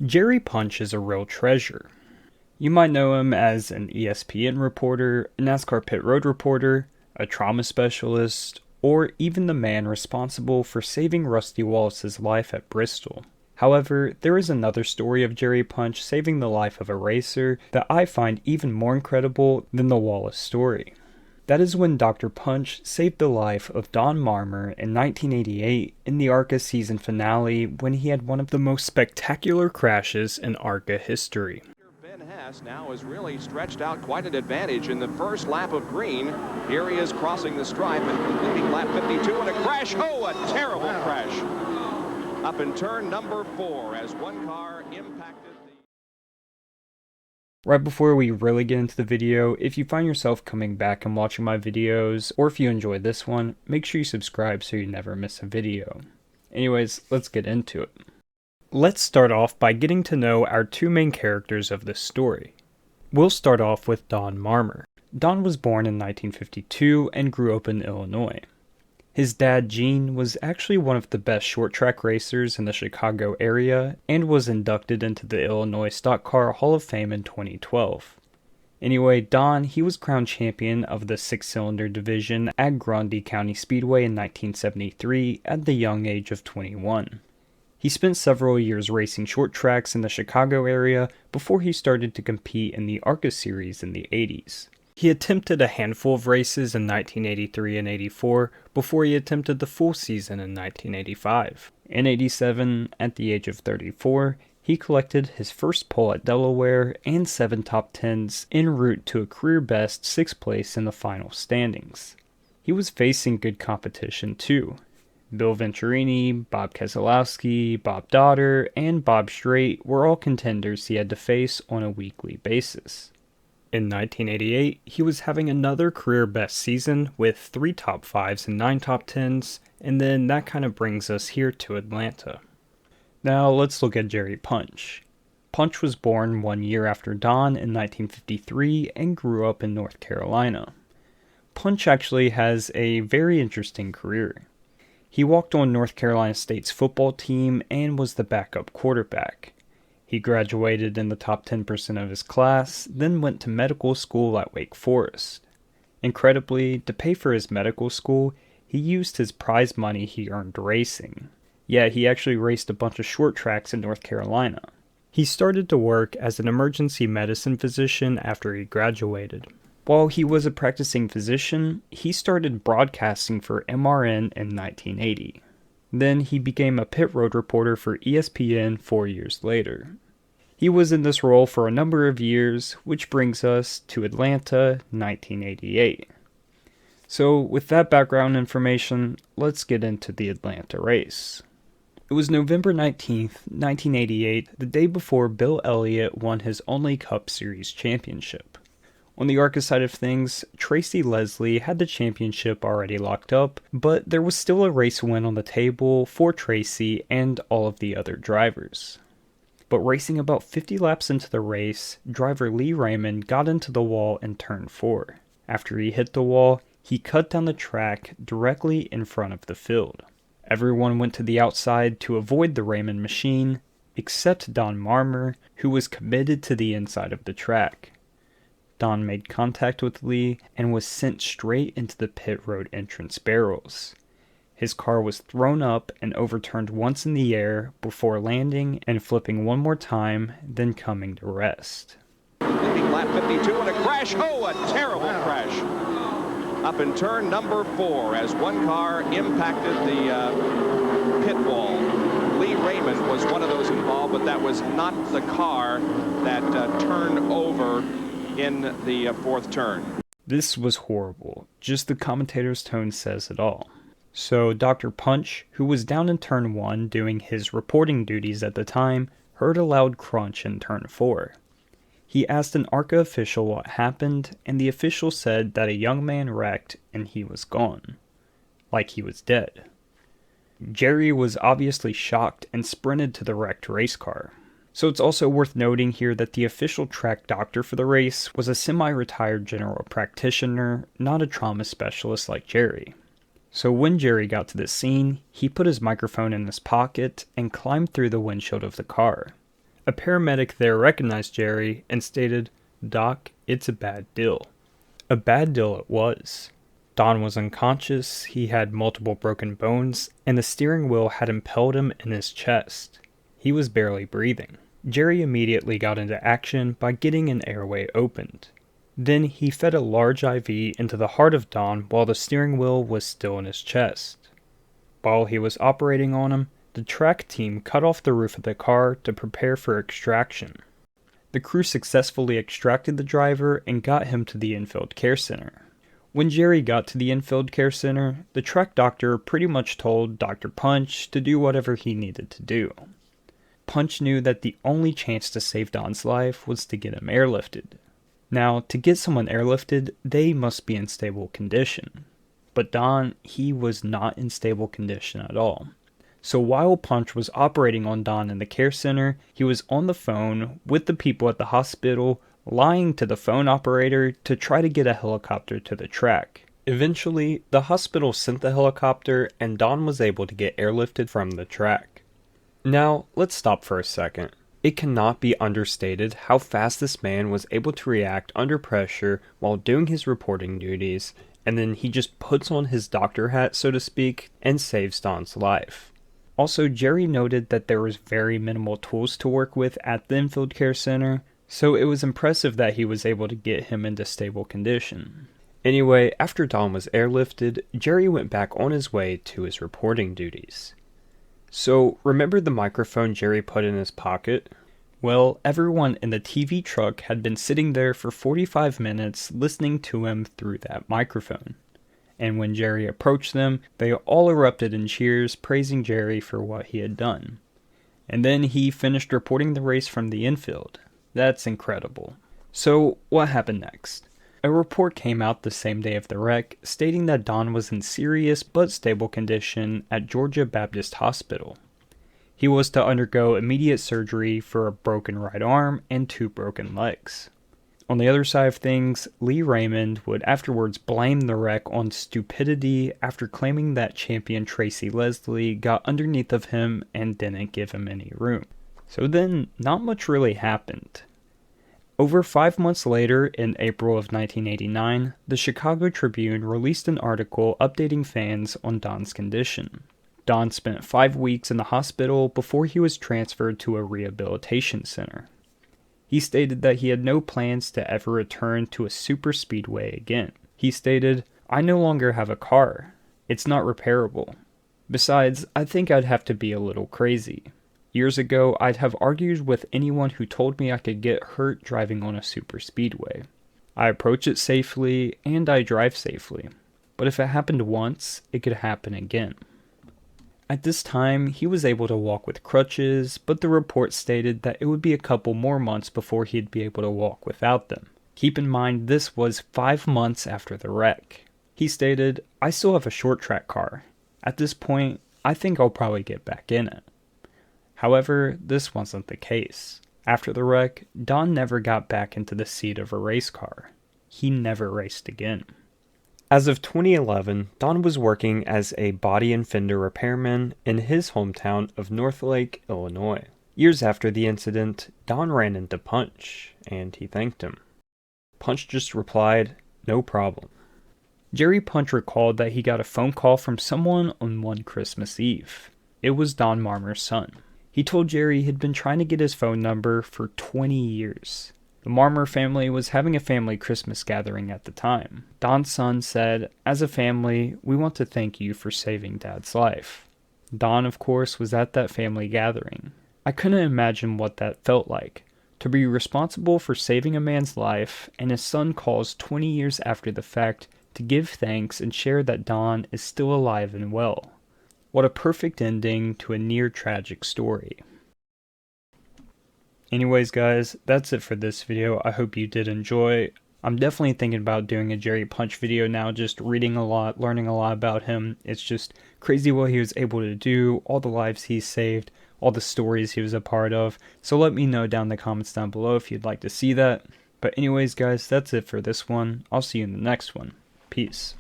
Jerry Punch is a real treasure. You might know him as an ESPN reporter, a NASCAR pit road reporter, a trauma specialist, or even the man responsible for saving Rusty Wallace's life at Bristol. However, there is another story of Jerry Punch saving the life of a racer that I find even more incredible than the Wallace story. That is when Dr. Punch saved the life of Don Marmor in 1988 in the ARCA season finale when he had one of the most spectacular crashes in ARCA history. Now has really stretched out quite an advantage in the first lap of green. Here he is crossing the stripe and completing lap 52 and a crash. Oh, a terrible crash. Up in turn number 4 as one car impacted Right before we really get into the video, if you find yourself coming back and watching my videos, or if you enjoyed this one, make sure you subscribe so you never miss a video. Anyways, let's get into it. Let's start off by getting to know our two main characters of this story. We'll start off with Don Marmor. Don was born in 1952 and grew up in Illinois. His dad, Gene, was actually one of the best short track racers in the Chicago area and was inducted into the Illinois Stock Car Hall of Fame in 2012. Anyway, Don, he was crowned champion of the 6-cylinder division at Grundy County Speedway in 1973 at the young age of 21. He spent several years racing short tracks in the Chicago area before he started to compete in the ARCA series in the 80s. He attempted a handful of races in 1983 and 84 before he attempted the full season in 1985. In 87, at the age of 34, he collected his first pole at Delaware and 7 top 10s en route to a career best 6th place in the final standings. He was facing good competition too. Bill Venturini, Bob Keselowski, Bob Dodder, and Bob Strait were all contenders he had to face on a weekly basis. In 1988, he was having another career best season with 3 top 5s and 9 top 10s, and then that kind of brings us here to Atlanta. Now let's look at Jerry Punch. Punch was born 1 year after Don in 1953 and grew up in North Carolina. Punch actually has a very interesting career. He walked on North Carolina State's football team and was the backup quarterback. He graduated in the top 10% of his class, then went to medical school at Wake Forest. Incredibly, to pay for his medical school, he used his prize money he earned racing. Yeah, he actually raced a bunch of short tracks in North Carolina. He started to work as an emergency medicine physician after he graduated. While he was a practicing physician, he started broadcasting for MRN in 1980. Then he became a pit road reporter for ESPN 4 years later. He was in this role for a number of years, which brings us to Atlanta, 1988. So with that background information, let's get into the Atlanta race. It was November 19th, 1988, the day before Bill Elliott won his only Cup Series championship. On the ARCA side of things, Tracy Leslie had the championship already locked up, but there was still a race win on the table for Tracy and all of the other drivers. But racing about 50 laps into the race, driver Lee Raymond got into the wall in turn 4. After he hit the wall, he cut down the track directly in front of the field. Everyone went to the outside to avoid the Raymond machine, except Don Marmor, who was committed to the inside of the track. Don made contact with Lee and was sent straight into the pit road entrance barrels. His car was thrown up and overturned once in the air before landing and flipping one more time, then coming to rest. leading lap 52 and a crash. Oh, a terrible crash. Up in turn number 4 as one car impacted the pit wall. Lee Raymond was one of those involved, but that was not the car that turned over in the 4th turn. This was horrible. Just the commentator's tone says it all. So Dr. Punch, who was down in turn 1 doing his reporting duties at the time, heard a loud crunch in turn 4. He asked an ARCA official what happened, and the official said that a young man wrecked and he was gone. Like he was dead. Jerry was obviously shocked and sprinted to the wrecked race car. So it's also worth noting here that the official track doctor for the race was a semi-retired general practitioner, not a trauma specialist like Jerry. So when Jerry got to the scene, he put his microphone in his pocket and climbed through the windshield of the car. A paramedic there recognized Jerry and stated, "Doc, it's a bad deal." A bad deal it was. Don was unconscious, he had multiple broken bones, and the steering wheel had impaled him in his chest. He was barely breathing. Jerry immediately got into action by getting an airway opened. Then he fed a large IV into the heart of Don while the steering wheel was still in his chest. While he was operating on him, the track team cut off the roof of the car to prepare for extraction. The crew successfully extracted the driver and got him to the infield care center. When Jerry got to the infield care center, the track doctor pretty much told Dr. Punch to do whatever he needed to do. Punch knew that the only chance to save Don's life was to get him airlifted. Now, to get someone airlifted, they must be in stable condition. But Don, he was not in stable condition at all. So while Punch was operating on Don in the care center, he was on the phone with the people at the hospital, lying to the phone operator to try to get a helicopter to the track. Eventually, the hospital sent the helicopter and Don was able to get airlifted from the track. Now, let's stop for a second. It cannot be understated how fast this man was able to react under pressure while doing his reporting duties, and then he just puts on his doctor hat, so to speak, and saves Don's life. Also, Jerry noted that there was very minimal tools to work with at the infield care center, so it was impressive that he was able to get him into stable condition. Anyway, after Don was airlifted, Jerry went back on his way to his reporting duties. So, remember the microphone Jerry put in his pocket? Well, everyone in the TV truck had been sitting there for 45 minutes listening to him through that microphone. And when Jerry approached them, they all erupted in cheers, praising Jerry for what he had done. And then he finished reporting the race from the infield. That's incredible. So, what happened next? A report came out the same day of the wreck, stating that Don was in serious but stable condition at Georgia Baptist Hospital. He was to undergo immediate surgery for a broken right arm and 2 broken legs. On the other side of things, Lee Raymond would afterwards blame the wreck on stupidity after claiming that champion Tracy Leslie got underneath of him and didn't give him any room. So then, not much really happened. Over 5 months later, in April of 1989, the Chicago Tribune released an article updating fans on Don's condition. Don spent 5 weeks in the hospital before he was transferred to a rehabilitation center. He stated that he had no plans to ever return to a super speedway again. He stated, "I no longer have a car. It's not repairable. Besides, I think I'd have to be a little crazy. Years ago, I'd have argued with anyone who told me I could get hurt driving on a super speedway. I approach it safely, and I drive safely. But if it happened once, it could happen again." At this time, he was able to walk with crutches, but the report stated that it would be a couple more months before he'd be able to walk without them. Keep in mind, this was 5 months after the wreck. He stated, "I still have a short track car. At this point, I think I'll probably get back in it." However, this wasn't the case. After the wreck, Don never got back into the seat of a race car. He never raced again. As of 2011, Don was working as a body and fender repairman in his hometown of Northlake, Illinois. Years after the incident, Don ran into Punch, and he thanked him. Punch just replied, "No problem." Jerry Punch recalled that he got a phone call from someone on one Christmas Eve. It was Don Marmor's son. He told Jerry he'd been trying to get his phone number for 20 years. The Marmor family was having a family Christmas gathering at the time. Don's son said, "As a family, we want to thank you for saving Dad's life." Don, of course, was at that family gathering. I couldn't imagine what that felt like, to be responsible for saving a man's life, and his son calls 20 years after the fact to give thanks and share that Don is still alive and well. What a perfect ending to a near-tragic story. Anyways guys, that's it for this video. I hope you did enjoy. I'm definitely thinking about doing a Jerry Punch video now, just reading a lot, learning a lot about him. It's just crazy what he was able to do, all the lives he saved, all the stories he was a part of. So let me know down in the comments down below if you'd like to see that. But anyways guys, that's it for this one. I'll see you in the next one. Peace.